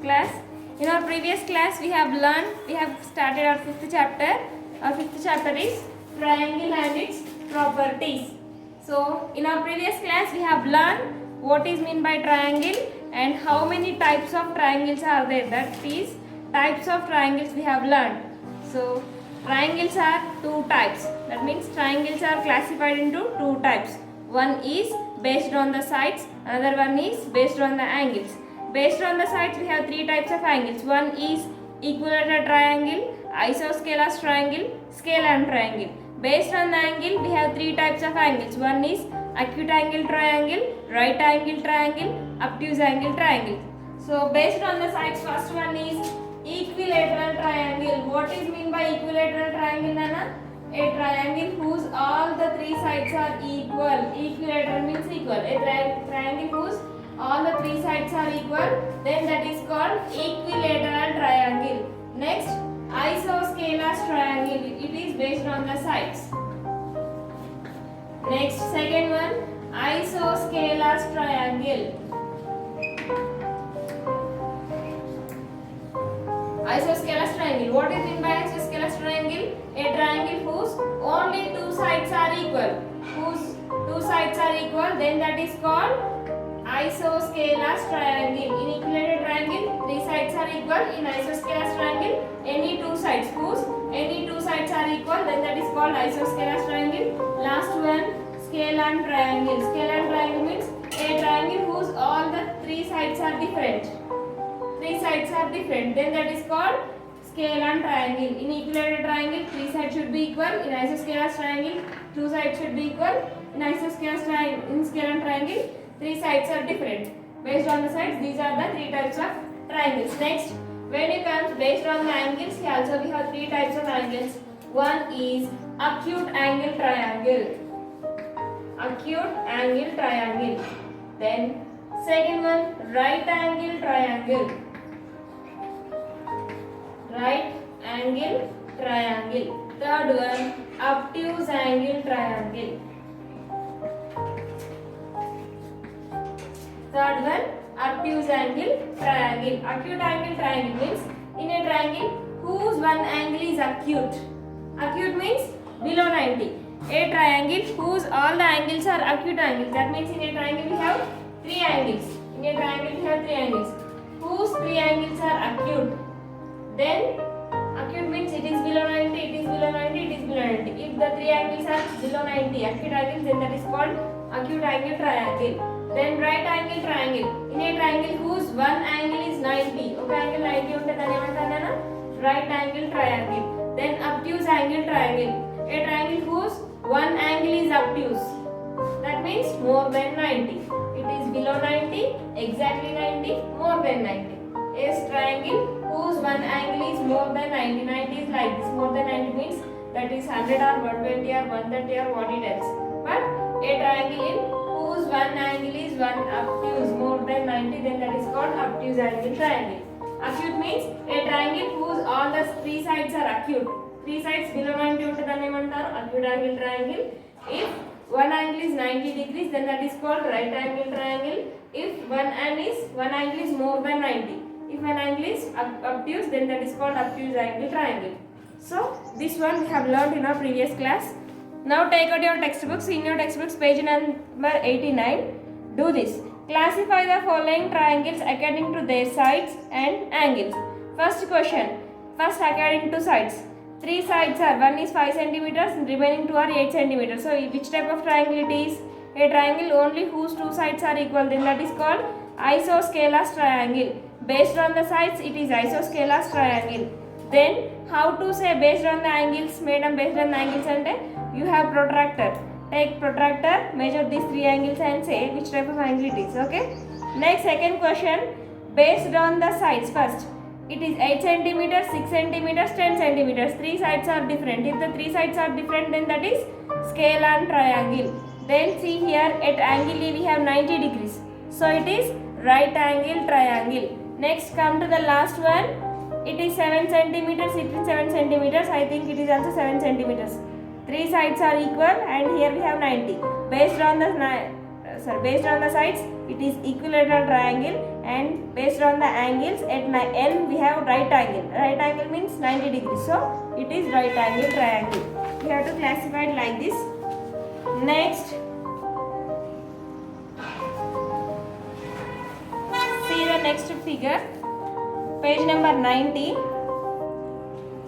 class. In our previous class we have started our fifth chapter. Our fifth chapter is triangle and its properties. So in our previous class we have learned what is meant by triangle and how many types of triangles are there. That is types of triangles we have learned. So triangles are two types. That means triangles are classified into two types. One is based on the sides, another one is based on the angles. Based on the sides we have three types of angles. One is equilateral triangle, isosceles triangle, scalar triangle. Based on the angle we have three types of angles. One is acute angle triangle, right angle triangle, obtuse angle triangle. So based on the sides, first one is equilateral triangle. What is mean by equilateral triangle, Nana? A triangle whose all the three sides are equal. Equilateral means equal. A triangle whose all the three sides are equal, then that is called equilateral triangle. Next, isosceles triangle. It is based on the sides. Next, second one, isosceles triangle. Isosceles triangle. What is meant by isosceles triangle? A triangle whose only two sides are equal. Whose two sides are equal, then that is called isosceles triangle. In equilateral triangle, three sides are equal. In isosceles triangle, any two sides whose any two sides are equal, then that is called isosceles triangle. Last one, scalar triangle. Scalar triangle means a triangle whose all the three sides are different. Three sides are different, then that is called scalar triangle. In equilateral triangle, three sides should be equal. In isosceles triangle, two sides should be equal. In isosceles triangle, in scalar triangle, three sides are different. Based on the sides, these are the three types of triangles. Next, when it comes based on the angles, here also we have three types of angles. One is acute angle triangle. Acute angle triangle. Then second one, right angle triangle. Right angle triangle. Third one, obtuse angle triangle. Third one, obtuse angle triangle. Acute angle triangle means in a triangle whose one angle is acute. Acute means below 90. A triangle whose all the angles are acute angles. That means in a triangle we have three angles. In a triangle we have three angles. Whose three angles are acute. Then acute means it is below 90, it is below 90, it is below 90. If the three angles are below 90 acute angles, then that is called acute angle triangle. Then right angle triangle. In a triangle whose one angle is 90. Okay, angle 90 unte danni emantarana right angle triangle. Then obtuse angle triangle. A triangle whose one angle is obtuse. That means more than 90. It is below 90, exactly 90, more than 90. A triangle whose one angle is more than 90. 90 is like this. More than 90 means that is 100 or 120 or 130 or what it is. But a triangle in whose one angle is one obtuse more than 90, then that is called obtuse angle triangle. Acute means a triangle whose all the three sides are acute. Three sides below 90 unte danni emantaru acute angle triangle. If one angle is 90 degrees, then that is called right angle triangle. If one angle is more than 90. If an angle is obtuse, then that is called obtuse angle triangle. So this one we have learned in our previous class. Now take out your textbooks. In your textbooks, page number 89. Do this. Classify the following triangles according to their sides and angles. First question. First according to sides. Three sides are, one is 5 centimeters, remaining two are 8 centimeters. So which type of triangle it is? A triangle only whose two sides are equal, then that is called isosceles triangle. Based on the sides, it is isosceles triangle. Then how to say based on the angles? Madam, based on the angles and you have protractor. Take protractor, measure these three angles and say which type of angle it is. Okay. Next, second question. Based on the sides first. It is 8 centimeters, 6 centimeters, 10 centimeters. Three sides are different. If the three sides are different, then that is scalar triangle. Then see here at angle A we have 90 degrees. So it is right angle triangle. Next come to the last one. It is 7 centimeters. It is 7 centimeters. I think it is also 7 centimeters. Three sides are equal and here we have 90. Based on the sides, it is equilateral triangle and based on the angles at N we have right angle. Right angle means 90 degrees. So it is right angle triangle. We have to classify it like this. Next, see the next figure, page number 90.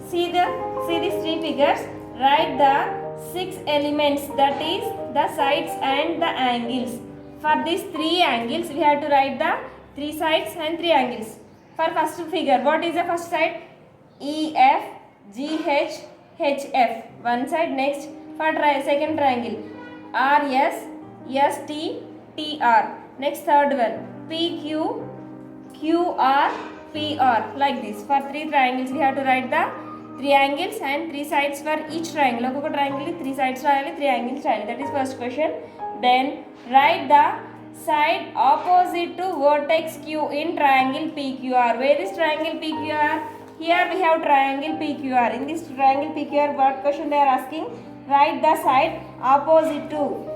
See these three figures. Write the 6 elements, that is the sides and the angles. For these 3 angles we have to write the 3 sides and 3 angles. For first figure, what is the first side? EF, GH, HF. One side. Next, for second triangle, RS, ST, TR. Next, third one, PQ, QR, PR. Like this. For 3 triangles we have to write the 3 angles and 3 sides for each triangle. Okka triangle 3 sides rayali, 3 angles rayali. That is first question. Then write the side opposite to vertex Q in triangle PQR. Where is triangle PQR? Here we have triangle PQR. In this triangle PQR, what question they are asking? Write the side opposite to.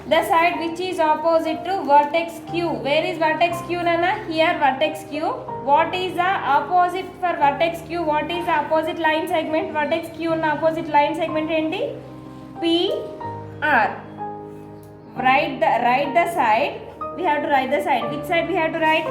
The side which is opposite to vertex Q. Where is vertex Q, Nana? Here vertex Q. What is the opposite for vertex Q? What is the opposite line segment? Vertex Q and opposite line segment enti? PR. Write the side. We have to write the side. Which side we have to write?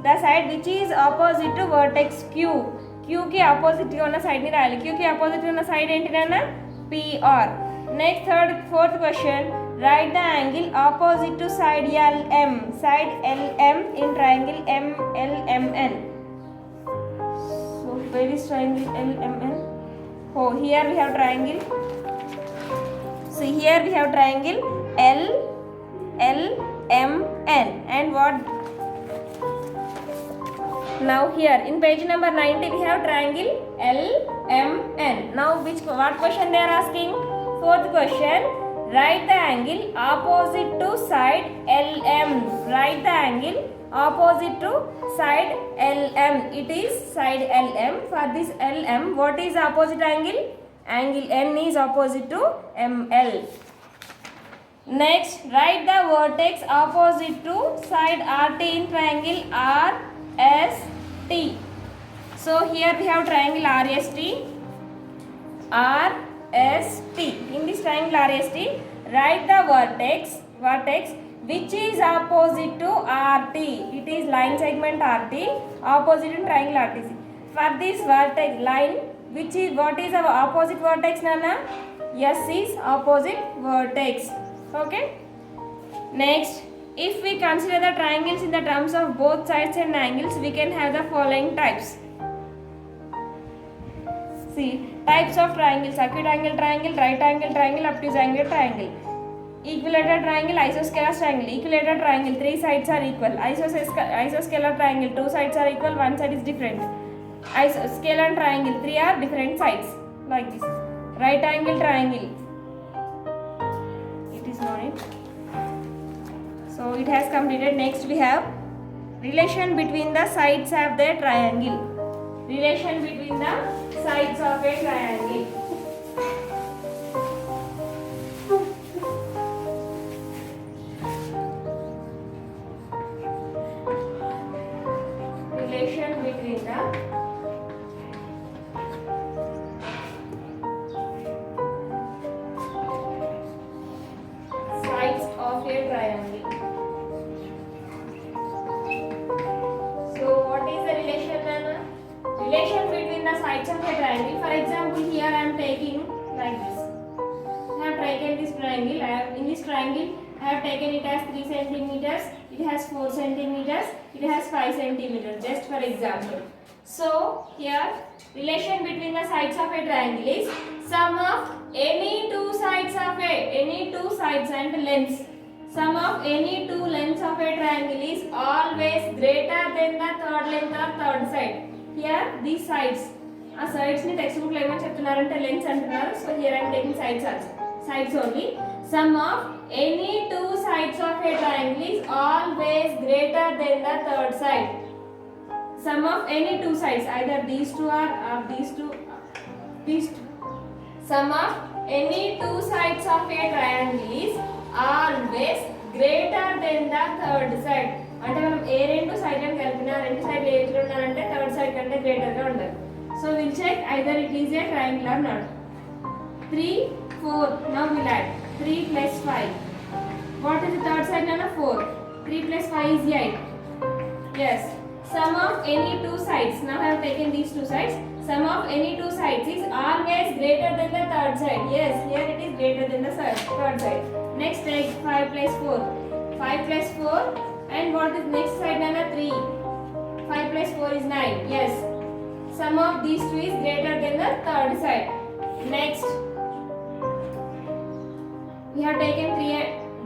The side which is opposite to vertex Q. Q ki opposite ga unna side ni rayali. Q ki opposite unna side enti nana? PR. Next, fourth question. Write the angle opposite to side LM. Side LM in triangle MLMN. So where is triangle LMN? Oh, here we have triangle. So here we have triangle LMN. And what? Now here in page number 90 we have triangle LMN. Now what question they are asking? Fourth question. Write the angle opposite to side LM. Write the angle opposite to side LM. It is side LM. For this LM, what is opposite angle? Angle N is opposite to ML. Next, write the vertex opposite to side RT in triangle RST. So here we have triangle RST. In this triangle RST, write the vertex which is opposite to RT. It is line segment RT, opposite in triangle RTC. For this vertex line, what is our opposite vertex, Nana? S is opposite vertex. Okay. Next, if we consider the triangles in the terms of both sides and angles, we can have the following types. See, types of triangles: acute angle triangle, right angle triangle, obtuse angle triangle, equilateral triangle, isoscalar triangle. Equilateral triangle, 3 sides are equal. Isoscalar triangle, 2 sides are equal, 1 side is different. Isoscalar triangle, 3 are different sides. Like this. Right angle triangle, it is known it. So it has completed. Next we have relation between the sides of the triangle. Relation between the sides of a triangle. Relation between the sides of a triangle. So what is the relation, Nana? Relation between the sides of a triangle. For example, here I am taking like this. I have taken this triangle. In this triangle, I have taken it as 3 centimeters. It has 4 centimeters. It has 5 centimeters. Just for example. So here, relation between the sides of a triangle is sum of any 2 sides and lengths. Sum of any 2 lengths of a triangle is always greater than the third length or third side. Here these sides. Sides ni textbook lo em cheptunarante lengths antunnaru. So here I am taking sides also. Sides only. Sum of any 2 sides of a triangle is always greater than the third side. Sum of any 2 sides, either these two or these two. Sum of any 2 sides of a triangle is always greater than the third side. అంటే మనం ఏ రెండు సైడ్లను కలిపినా రెండు సైడ్లు ఏ విధంగా ఉండాలంటే third side కంటే గ్రేటర్గా ఉండాలి. So will check either it is a triangle or not. 3, 4. Now we'll add 3 plus 5. What is the third side, Nana? 4. 3 plus 5 is 8. Yes. Sum of any two sides. Now I have taken these two sides. Sum of any two sides is always greater than the third side. Yes, here it is greater than the third side. Next take 5 plus 4. 5 plus 4. And what is next side, Nana? 3. 5 plus 4 is 9. Yes. Sum of these two is greater than the third side. Next. We have taken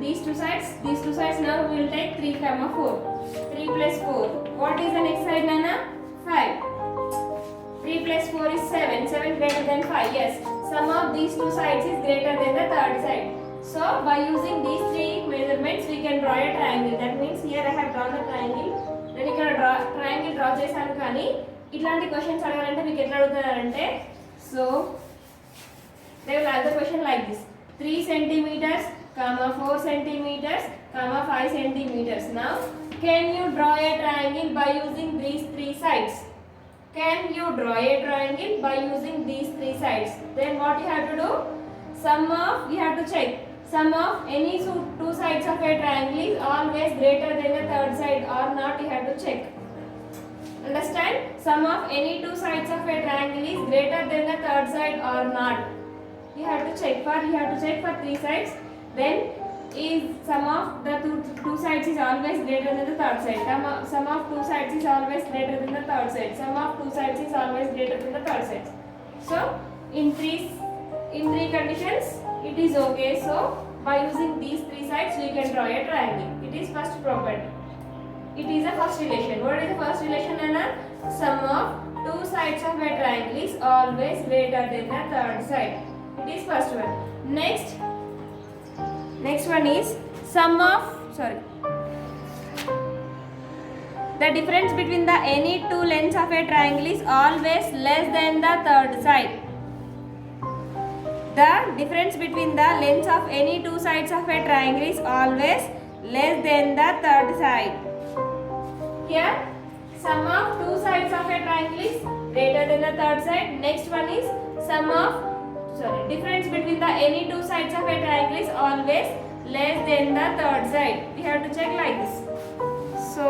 these two sides. These two sides. Now we will take 3, 4. 3 plus 4. What is the next side, Nana? 5. 3 plus 4 is 7. 7 greater than 5. Yes. Sum of these two sides is greater than the third side. So by using these three measurements, we can draw a triangle. That means here I have drawn a triangle. Then ఇక్కడ triangle draw చేశాను కానీ ఇట్లాంటి questions అడగాలంటే మీకు ఎట్లా అడుగుతారంటే so they will ask the question like this. 3 centimeters, 4 centimeters, 5 centimeters. Now, can you draw a triangle by using these three sides? Can you draw a triangle by using these three sides? Then what you have to do? You have to check. Sum of any two sides of a triangle is always greater than the third side or not. You have to check. Understand? Sum of any two sides of a triangle is greater than the third side or not. You have to check for three sides. Then is sum of the two sides is always greater than the third side. Sum of two sides is always greater than the third side. Sum of two sides is always greater than the third side. So in three conditions it is okay. So by using these three sides we can draw a triangle. It is first property. It is a first relation. What is the first relation, Anna? Sum of two sides of a triangle is always greater than the third side. It is first one. Next one is the difference between the any two lengths of a triangle is always less than the third side. The difference between the lengths of any two sides of a triangle is always less than the third side. Here sum of two sides of a triangle is greater than the third side. Next one is difference between the any two sides of a triangle is always less than the third side. We have to check like this. So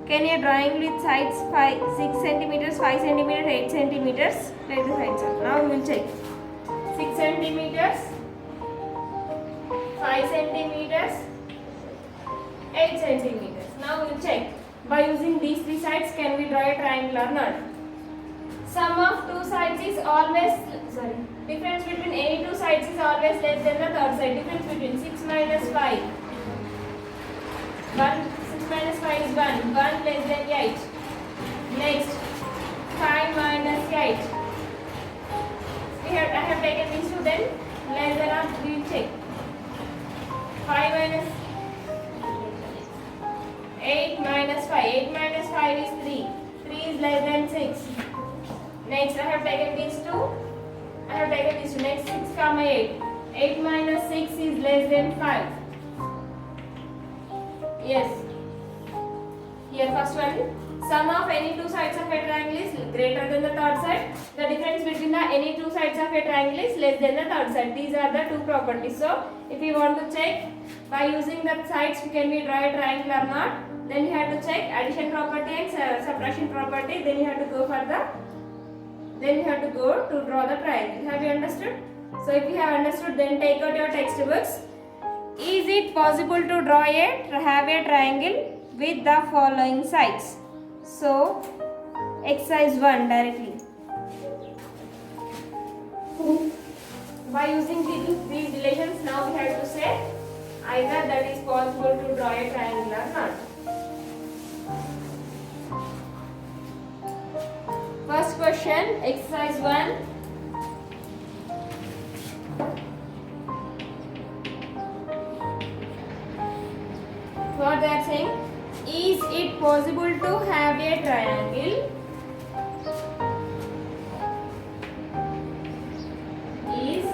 can a drawing with sides 6 centimeters, 5 centimeters, 8 centimeters? Let the sides up. Now we will check. 6 centimeters, 5 centimeters, 8 centimeters. Now we will check. By using these three sides, can we draw a triangle or not? Sum of two sides is always difference between any two sides is always less than the third side. Difference between 6 minus 5. 6 minus 5 is 1. 1 less than 8. Next, 5 minus 8. I have taken these two, then less than or we will check. 5 minus 8 minus 5. 8 minus 5 is 3. 3 is less than 6. Next, I have taken these two. Next, 6, 8. 8 minus 6 is less than 5. Yes. Here, first one. Sum of any two sides of a triangle is greater than the third side. The difference between the any two sides of a triangle is less than the third side. These are the two properties. So, if you want to check by using the sides, can we draw a triangle or not? Then you have to check addition property and subtraction property. Then you have to go to draw the triangle. Have you understood? So if you have understood, then take out your textbooks. Is it possible to have a triangle with the following sides? So exercise 1 directly. By using these relations, now we have to say either that is possible to draw a triangle or not. First question, exercise 1. What they are saying, is it possible to have a triangle? Is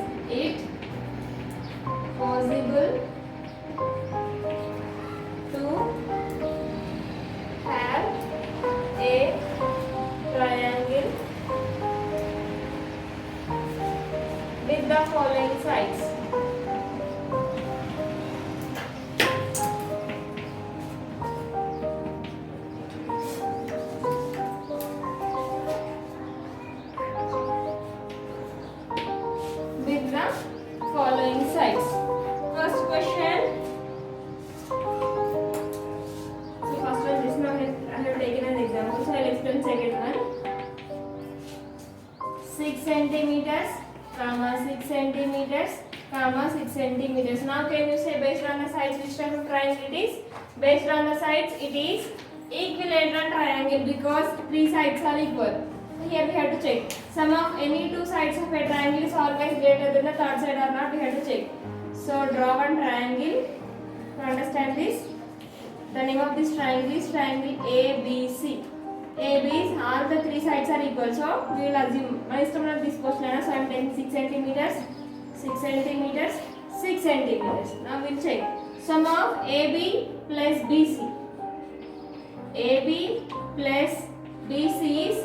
cm. Now can you say based on the sides which type of triangle it is? Based on the sides it is equilateral triangle because three sides are equal. Here we have to check. Sum of any two sides of a triangle is always greater than the third side or not, we have to check. So draw one triangle. To understand this, the name of this triangle is triangle ABC. AB is all the three sides are equal. So we will assume my estimate of this question. So I am taking 6 centimeters, 6 centimeters, 6 centimeters. Now we will check. Sum of AB plus BC. AB plus BC is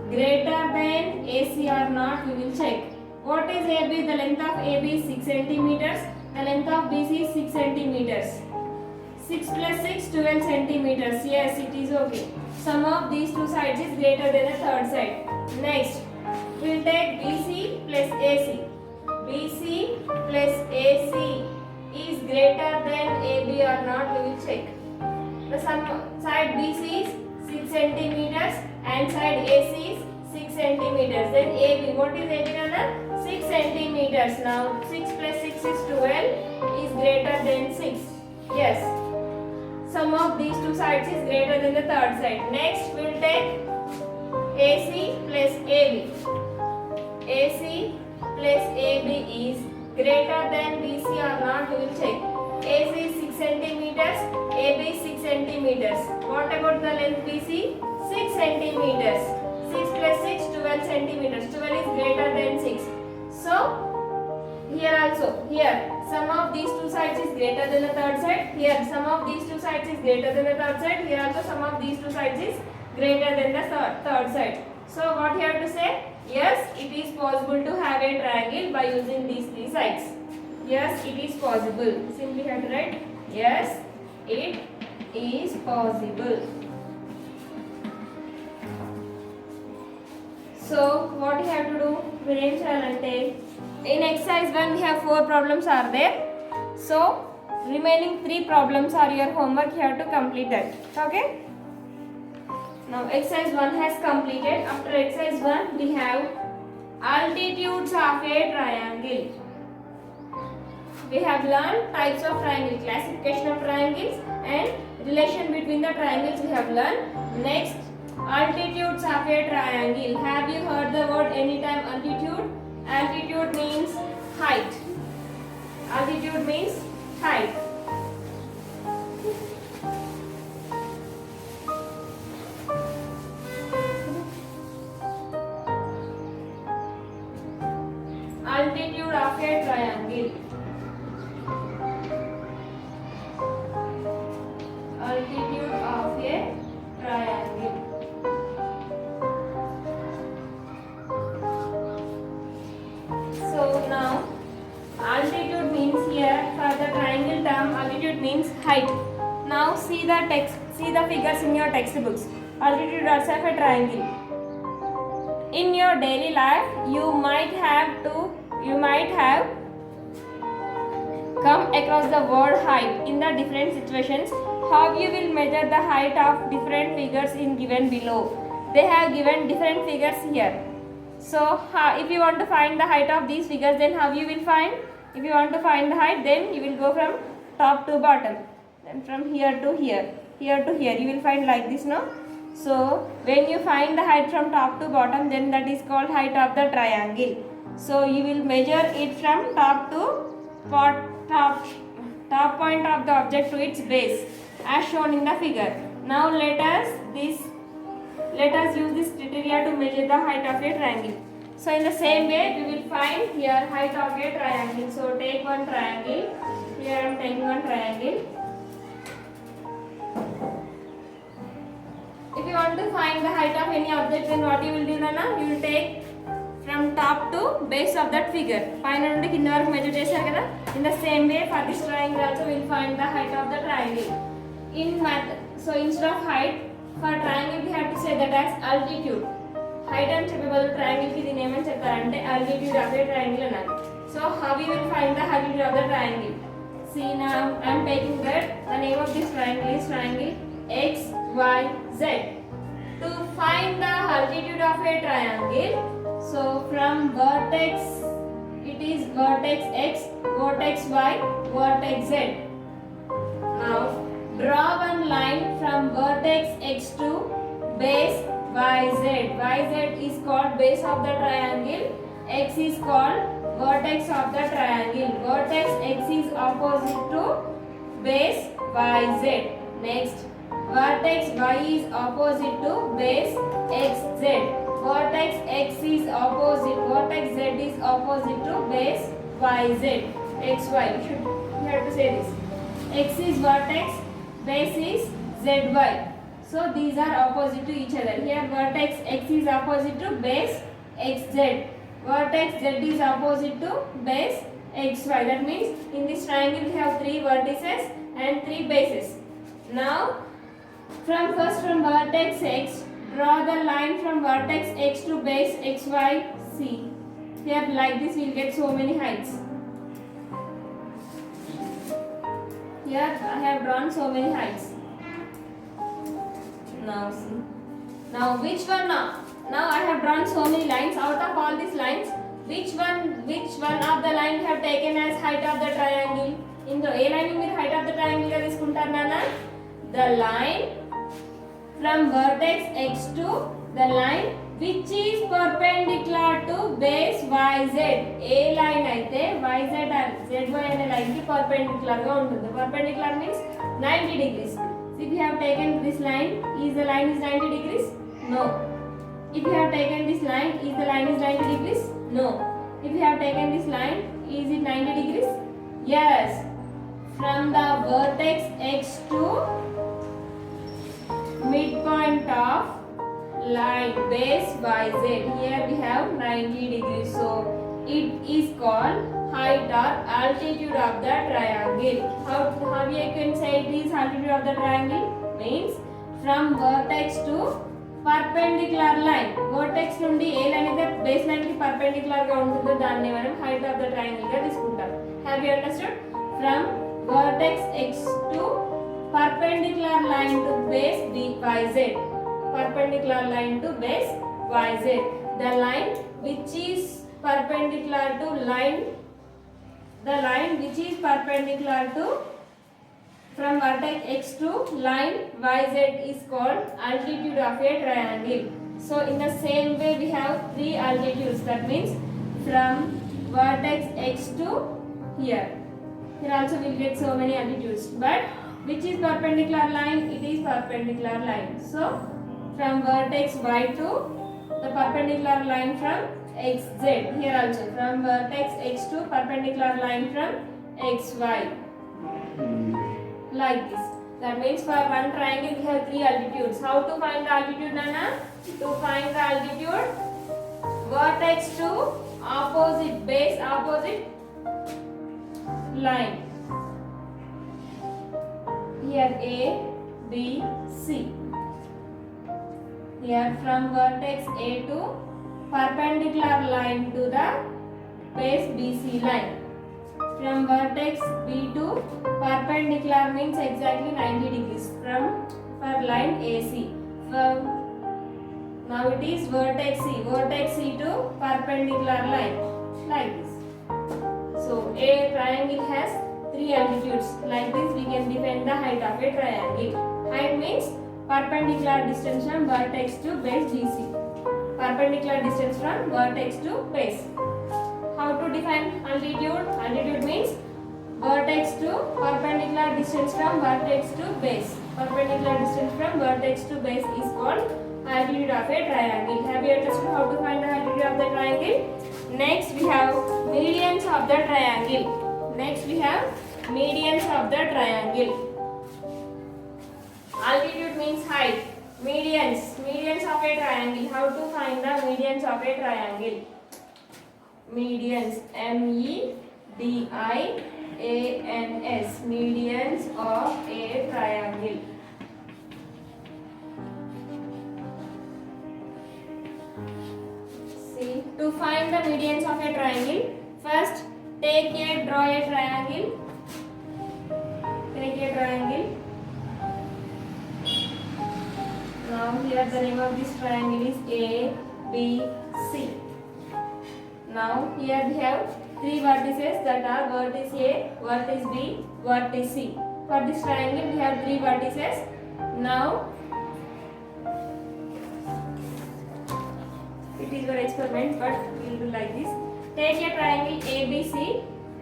greater than AC or not, we will check. What is AB? The length of AB is 6 centimeters. The length of BC is 6 centimeters. 6 plus 6, 12 centimeters. Yes, it is okay. Sum of these two sides is greater than the third side. Next, we will take BC plus AC. BC plus AC is greater than AB or not, we will check. The side BC is 6 centimeters and side AC is 6 centimeters. Then AB, what is AB Nana? 6 centimeters. Now 6 plus 6 is 12 is greater than 6. Yes. Sum of these two sides is greater than the third side. Next we will take AC plus AB. AC plus AB is greater than BC or not, we will check. AC is 6 centimeters, AB is 6 centimeters. What about the length BC? 6 centimeters. 6 plus 6, 12 centimeters. 12 is greater than 6. So, here also, here, sum of these two sides is greater than the third side. Here, sum of these two sides is greater than the third side. Here also, sum of these two sides is greater than the third side. So, what you have to say? Yes, it is possible to have a triangle by using these three sides. Yes, it is possible. Simply have to write, yes, it is possible. So, what you have to do? In exercise 1, we have 4 problems are there. So, remaining 3 problems are your homework. You have to complete that. Okay? Now, exercise 1 has completed. After exercise 1, we have altitudes of a triangle. We have learned types of triangle, classification of triangles and relation between the triangles we have learned. Next, altitudes of a triangle. Have you heard the word anytime altitude? Altitude means height. Altitude means height. Altitude of a triangle. Altitude of a triangle. So now altitude means here for the triangle term altitude means height. Now see the text, see the figures in your textbooks. Altitude also of a triangle. In your daily life you might have come across the word height in the different situations. How you will measure the height of different figures in given below. They have given different figures here. So if you want to find the height of these figures, then how you will find? If you want to find the height, then you will go from top to bottom. Then from here to here, here to here, you will find like this, no? So when you find the height from top to bottom, then that is called height of the triangle. So you will measure it from top point of the object to its base, as shown in the figure. Now let us use this criteria to measure the height of a triangle. So in the same way we will find here height of a triangle. So take one triangle. Here I am taking one triangle. If you want to find the height of any object, then what you will do, Nana? You will take from top to base of that figure. Paina nundi kinda varaku measure chesaru kada. In the same way for this triangle also we will find the height of the triangle. In math, so instead of height, for triangle we have to say that as altitude. Height and చెప్పబోదు triangle కి దీని ఏమని చెప్తారంటే altitude of a triangle అన్నారు. So how we will find the altitude of the triangle? See now I am taking that the name of this triangle is triangle XYZ. To find the altitude of a triangle, so from vertex it is vertex X, vertex Y, vertex Z. Now draw one line from vertex X to base YZ. YZ is called base of the triangle. X is called vertex of the triangle. Vertex X is opposite to base YZ. Next, vertex Y is opposite to base XZ. Vertex X is opposite. Vertex Z is opposite to base YZ. XY. You have to say this. X is vertex. Base is ZY. So these are opposite to each other. Here vertex X is opposite to base XZ. Vertex Z is opposite to base XY. That means in this triangle we have 3 vertices and 3 bases. Now from vertex X, draw the line from vertex X to base XY. See, here like this we will get so many heights. Here I have drawn so many heights. Now see. Now which one now? Now I have drawn so many lines. Out of all these lines, which one of the line have taken as height of the triangle? In the A line మీరు height of the triangle గా తీసుకుంటారు నాన్న. The line from vertex X to the line which is perpendicular to base YZ. A line అయితే YZ and ZY అనే line కి perpendicular గా ఉంటుంది. Perpendicular means 90 degrees. So if you have taken this line, is the line is 90 degrees? No. If you have taken this line, is the line is 90 degrees? No. If you have taken this line, is it 90 degrees? Yes. From the vertex X to midpoint of line base YZ, here we have 90 degrees. So it is called height or altitude of the triangle. How you can say it is altitude of the triangle? Means from vertex to perpendicular line. Vertex నుండి ఏ line అయితే base line కి perpendicular గా ఉంటుందో దాన్ని మనం height of the triangle గా తీసుకుంటాం. Have you understood? From vertex X to perpendicular line to base YZ. Perpendicular line to base YZ. The line which is perpendicular to line, the line which is perpendicular to from vertex X to line YZ is called altitude of a triangle. So in the same way we have 3 altitudes. That means from vertex X to here. Here also we will get so many altitudes. But which is perpendicular line? It is perpendicular line. So from vertex Y to the perpendicular line from XZ. Here also from vertex X to perpendicular line from XY. Like this. That means for one triangle we have 3 altitudes. How to find the altitude, Nana? To find the altitude, vertex to opposite base, opposite line. Here A, B, C. Here from vertex A to perpendicular line to the base BC line. From vertex B to perpendicular means exactly 90 degrees from for line AC. From now it is vertex C to perpendicular line like this. So a triangle has 3 altitudes. Like this we can define the height of a triangle. Height means perpendicular distance from vertex to base BC. Perpendicular distance from vertex to base. How to define altitude? Altitude means vertex to perpendicular distance from vertex to base. Perpendicular distance from vertex to base is called altitude of a triangle. Have you understood how to find the altitude of the triangle? Next we have medians of the triangle. Next we have medians of the triangle. Altitude means height. Medians of a triangle. How to find the medians of a triangle? Medians, MEDIANS, medians of a triangle. See, to find the medians of a triangle, first draw a triangle. Take a triangle. Now here the name of this triangle is A, B, C. Now here we have three vertices that are vertex A, vertex B, vertex C. For this triangle we have three vertices. Now it is your experiment, but we will do like this. Take a triangle ABC,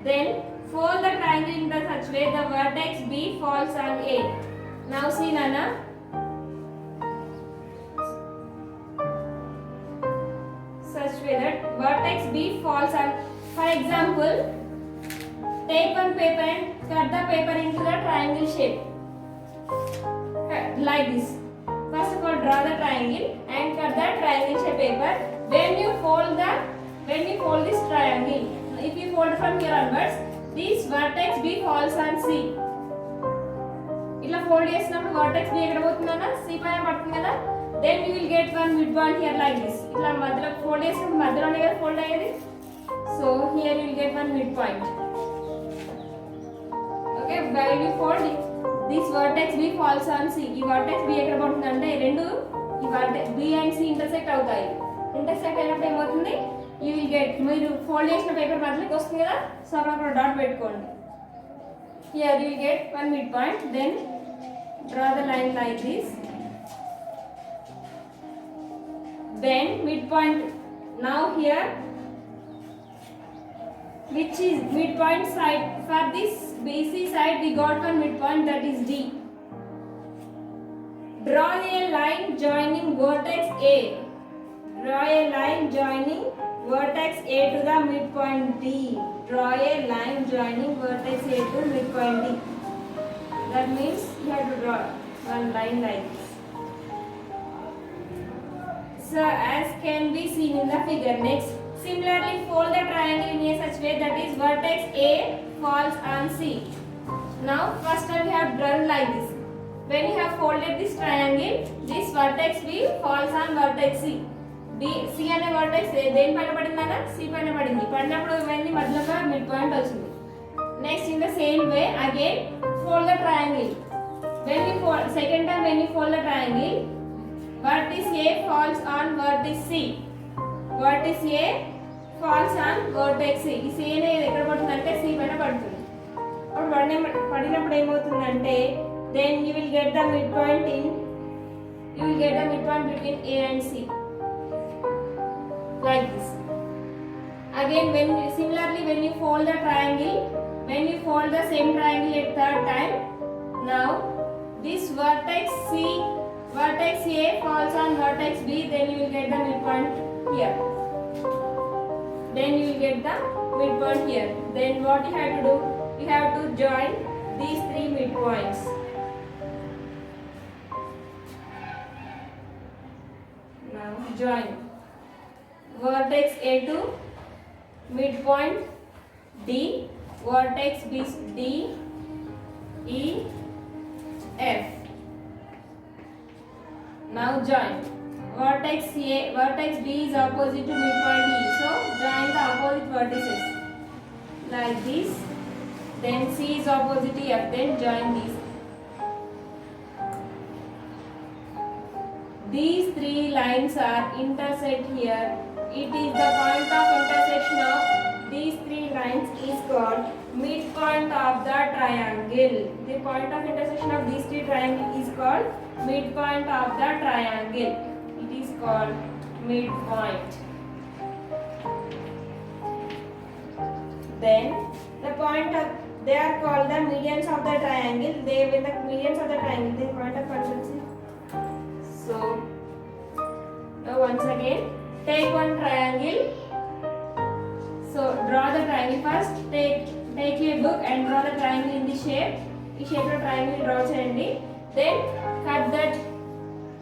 then fold the triangle in such way the vertex B falls on A. Now see Nana. Such way that vertex B falls on. For example, take one paper and cut the paper into the triangle shape. Like this. First of all, draw the triangle and cut the triangle shape paper. When you fold this triangle, if you fold from here onwards, this vertex B falls on C. ఇలా fold చేసినప్పుడు vertex B ఎక్కడ పోతుందన్నా C పైన పడుతుంది కదా. Then you will get one mid point here like this. ఇట్లా మధ్యలో fold చేసినప్పుడు మధ్యలోనే కదా ఫోల్డ్ అయ్యేది. So here you will get one mid point. Okay, while you fold this vertex B falls on C. ఈ వర్టెక్స్ బి ఎక్కడ పడుతుంది అంటే రెండు ఈ vertex B and C intersect అవుతాయి. ఇంటర్సెక్ట్ అయినప్పుడు ఏమవుతుంది, యూ విల్ గెట్, మీరు ఫోల్డ్ చేసిన పేపర్ మధ్యలోకి వస్తుంది కదా, సో అక్కడ డాట్ పెట్టుకోండి. Here you will get one midpoint. Then draw the line like this. Then midpoint. Now here, which is midpoint side? For this BC side, we got one midpoint, that is D. Draw a line joining vertex A. Draw a line joining vertex A to the midpoint D. Draw a line joining vertex A to midpoint D. That means you have to draw one line like this. So as can be seen in the figure. Next, similarly fold the triangle in a such way that is vertex A falls on C. Now first time we have drawn like this. When you have folded this triangle, this vertex B falls on vertex C. B, C అనే vertex దేని పైన పడిందన్నా C పైన పడింది. పడినప్పుడు ఏమైంది, మధ్యలో mid point వచ్చింది. Next in the same way again fold the triangle. When you fold second time when you fold the triangle, vertex A falls on vertex C. Vertex A falls on vertex C. ఈ C అనేది ఎక్కడ పడుతుందంటే C పైన పడుతుంది. అప్పుడు పడినప్పుడు ఏమవుతుందంటే then you will get the midpoint between A and C. Like this. Again, similarly when you fold the triangle, when you fold the same triangle at third time, now this vertex A falls on vertex B, then you will get the midpoint here. Then you will get the midpoint here. Then what you have to do? You have to join these three midpoints. Now join vertex A to midpoint D, vertex B, D, E, F. Now join vertex B is opposite to midpoint E, so join the opposite vertices like this. Then C is opposite to F, then join these. These three lines are intersect here. It is the point of intersection of these three lines is called midpoint of the triangle. The point of intersection of these three triangles is called midpoint of the triangle. It is called midpoint. Then the point of, they are called the medians of the triangle. They were the medians of the triangle. The point of conjunction. So now once again take one triangle. So draw the triangle first. Take a book and draw the triangle in this shape. ఈ shape లో triangle draw చేయండి. Then cut that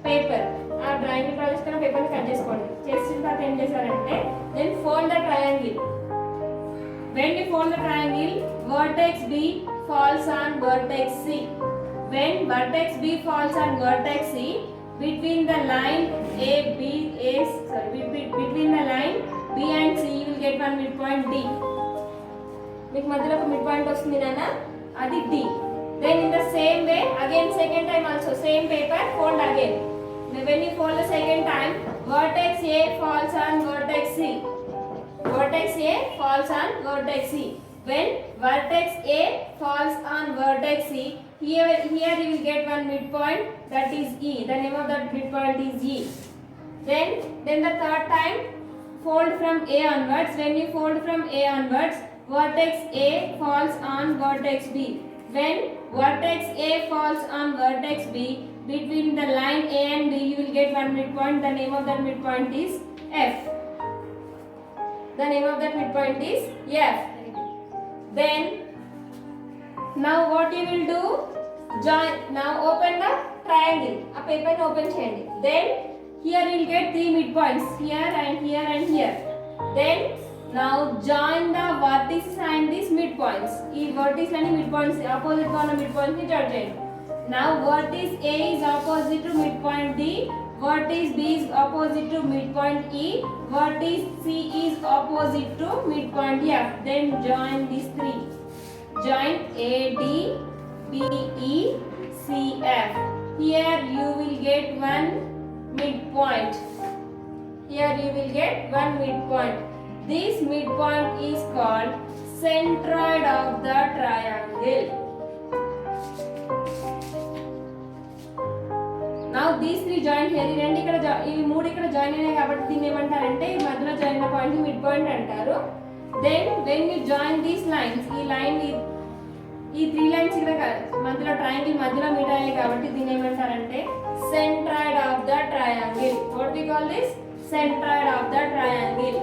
paper. ఆ triangle draw చేసుకున్న paper ని cut చేసుకోండి. చేసిన తర్వాత ఏం చేశారంటే then fold the triangle. When you fold the triangle, vertex B falls on vertex C. When vertex B falls on vertex C, between the line between the line B and C, you will get one midpoint D. మీకు మధ్యలో ఒక mid point వస్తుంది నాన్న, అది D. Then in the same way again second time also same paper fold again. When you fold the second time, vertex A falls on vertex C. vertex A falls on vertex C. When vertex A falls on vertex C, here you will get one midpoint, that is E. The name of that midpoint is E. Then the third time, fold from A onwards. When you fold from A onwards, vertex A falls on vertex B. When vertex A falls on vertex B, between the line A and B, you will get one midpoint. The name of that midpoint is F. The name of that midpoint is F. Then now what you will do? Join. Now open the triangle. A paper open cheyandi. Then here you will get three midpoints, here and here and here. Then now join the vertices and these midpoints. Ee vertices and midpoints opposite ga unna midpoints ni join cheyandi. Now vertex A is opposite to midpoint D. Vertex B is opposite to midpoint E. Vertex C is opposite to midpoint F. Then join these three. Join AD, BE, CF. Here you will get one midpoint. Here you will get one midpoint. This midpoint is called centroid of the triangle. Now these three join here. ఈ రెండు ఇక్కడ ఇవి మూడు ఇక్కడ join అయినాయి కాబట్టి దీన్ని ఏమంటారంటే ఈ మధ్యలో జాయిన్ అయిన పాయింట్ మిడ్ పాయింట్ అంటారు. Then when you join these lines, ఈ లైన్ ఈ త్రీ లైన్స్ ఇక్కడ మధ్యలో ట్రయాంగిల్ మధ్యలో మీట్ అయ్యాయి కాబట్టి దీన్ని ఏమంటారంటే centroid of the triangle. What we call this? Centroid of the triangle.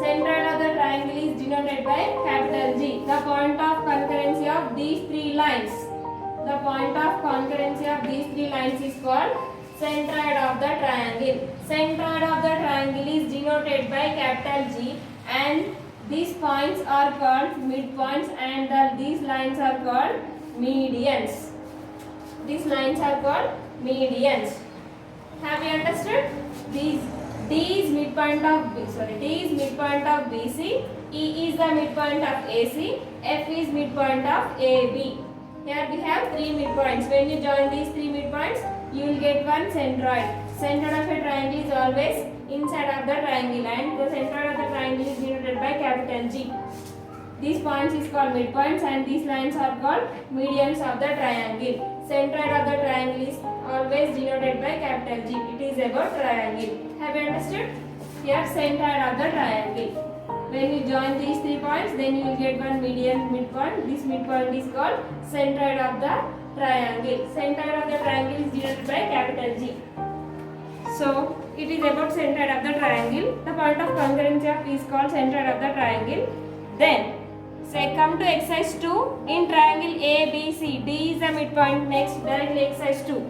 Centroid of the triangle is denoted by capital G. The point of concurrency of these three lines. The point of concurrency of these three lines is called centroid of the triangle. Centroid of the triangle is denoted by capital G, and these points are called midpoints, and these lines are called medians. These lines are called medians. Have you understood? D is midpoint of BC, E is the midpoint of AC, F is midpoint of AB. Here we have three midpoints. When you join these three midpoints, you will get one centroid. Centroid of a triangle is always inside of the triangle, and the centroid of the triangle is denoted by capital G. These points is called midpoints, and these lines are called medians of the triangle. Centroid of the triangle is always denoted by capital G. It is about triangle. Have you understood? Here centroid of the triangle. When you join these 3 points, then you will get one median midpoint. This midpoint is called centroid of the triangle. Centroid of the triangle is denoted by capital G. So it is about centroid of the triangle. The point of concurrency of is called centroid of the triangle. Then say come to exercise 2. In triangle ABC, D is the midpoint. Next directly exercise 2.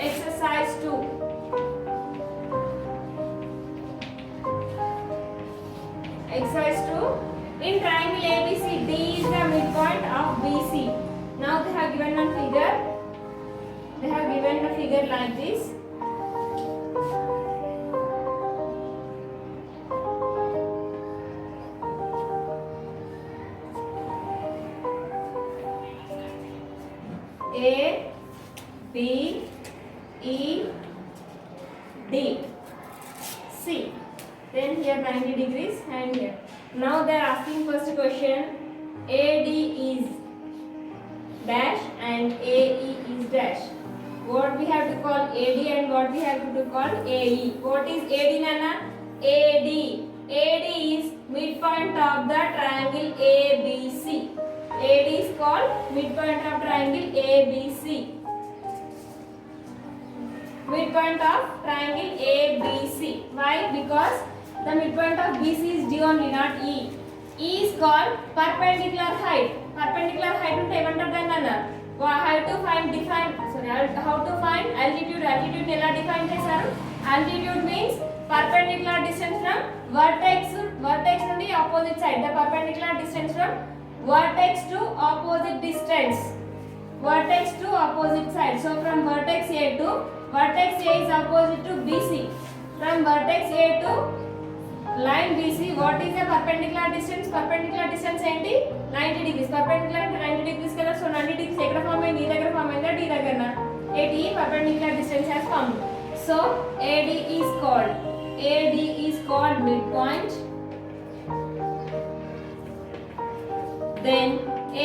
Exercise 2. Exercise 2. In triangle ABC, D is the midpoint of BC. Now they have given one figure. They have given the figure like this. A, B, E, D, C. Then here 90 degrees and here. Now they are asking first question. AD is dash and AE is dash. What we have to call AD and what we have to call AE. What is AD, Nana? AD. AD is midpoint of the triangle ABC. AD is called midpoint of triangle ABC. Midpoint of triangle ABC. Why? Because the midpoint of BC is D only, not E. E is called perpendicular height. Perpendicular height unte emantaru danna? How to find altitude? Altitude ela define chesaru? Altitude means perpendicular distance from vertex nundi opposite side. The perpendicular distance from vertex to opposite distance. Vertex to opposite side. So from vertex A to vertex A is opposite to BC. From vertex A to Line BC, what is the perpendicular distance? Perpendicular distance ఏంటి 90 degrees. Perpendicular అంటే 90 degrees కదా. So 90 degrees ఎక్కడ form అయింది? ఈ దగ్గర form అయిందా? D దగ్గరనా? AD perpendicular distance has formed. So AD is called midpoint. Then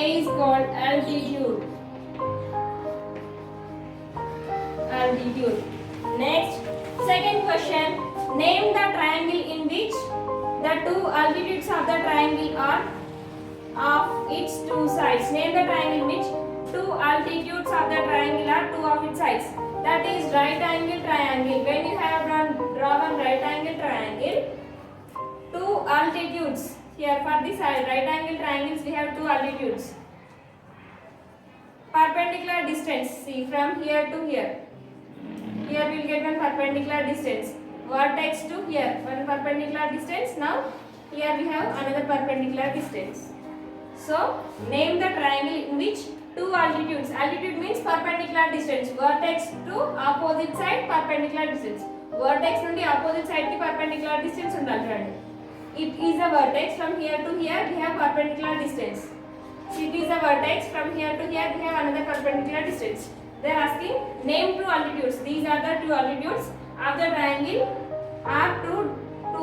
A is called altitude. Next, second question. Name the triangle in which the two altitudes of the triangle are of its two sides. Name the triangle in which two altitudes of the triangle are two of its sides. That is right angle triangle. When you have drawn one right angle triangle, two altitudes. Here for the side right angle triangles we have two altitudes. Perpendicular distance, see from here to here. Here we will get one perpendicular distance. Vertex to here, one perpendicular distance. Now here we have another perpendicular distance. So name the triangle in which two altitudes. Altitude means perpendicular distance. Vertex to opposite side perpendicular distance. Vertex నుండి opposite side కి perpendicular distance ఉండాలి చూడండి. It is a vertex from here to here we have perpendicular distance. So it is a vertex from here to here we have another perpendicular distance. They are asking name two altitudes. These are the two altitudes of the triangle are two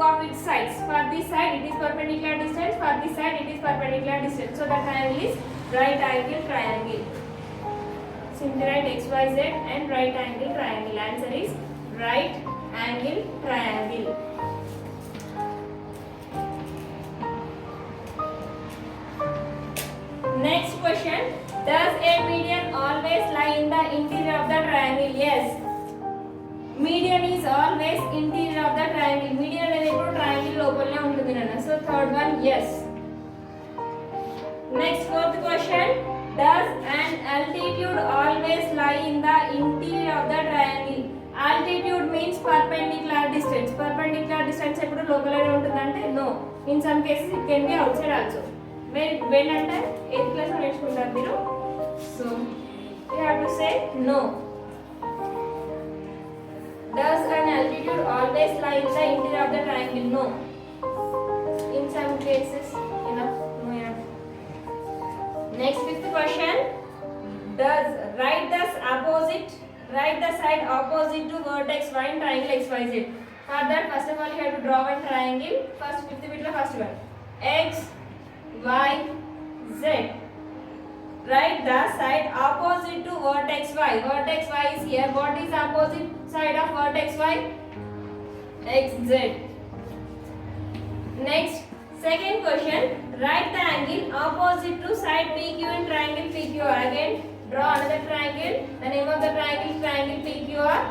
of its sides. For this side it is perpendicular distance. For this side it is perpendicular distance. So the triangle is right angle triangle. Simply write XYZ and right angle triangle. Answer is right angle triangle. Next question. Does a median always lie in the interior of the triangle? Yes. Median is always interior of the triangle. Median అనేది ఎప్పుడు triangle లోపలనే ఉంటుంది నాన్న. So third one yes. Next fourth question. Does an altitude always lie in the interior of the triangle? Altitude means perpendicular distance. Perpendicular distance ఎప్పుడు లోపలనే ఉంటుందంటే no. In some cases it can be outside also. When అంటే 8th class లో నేర్చుకుంటారు మీరు. So you have to say no. Does an altitude always lie in the interior of the triangle? No. In some cases enough. No enough. Next fifth question. Does write the side opposite to vertex y in triangle XYZ. For that first of all you have to draw one triangle. First fifth bit lo first one. X Y Z. Write the side opposite to vertex y. Vertex y is here. What is opposite side of vertex y? XZ. Next, second question. Write the angle opposite to side PQ in triangle PQR. Again, draw another triangle. The name of the triangle is triangle PQR.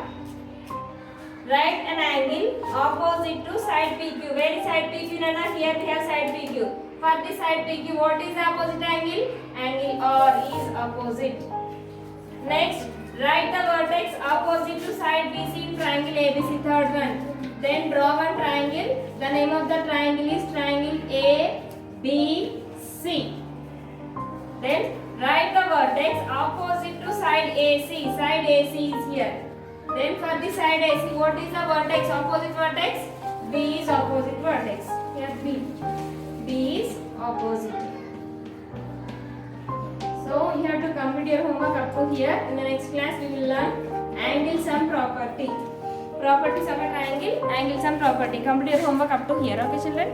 Write an angle opposite to side PQ. Where is side PQ, Nana? Here we have side PQ. For this side PQ, what is the opposite angle? Angle R is opposite. Next, write the vertex opposite to side BC in triangle ABC. Third one. Then draw one triangle. The name of the triangle is triangle ABC. Then write the vertex opposite to side AC. Side AC is here. Then for the side AC, what is the vertex? Opposite vertex? B is opposite vertex. Here B. B is opposite. So you have to complete your homework up to here. In the next class we will learn angle sum property. Properties of a triangle, angle sum property. Complete your homework up to here. Okay children?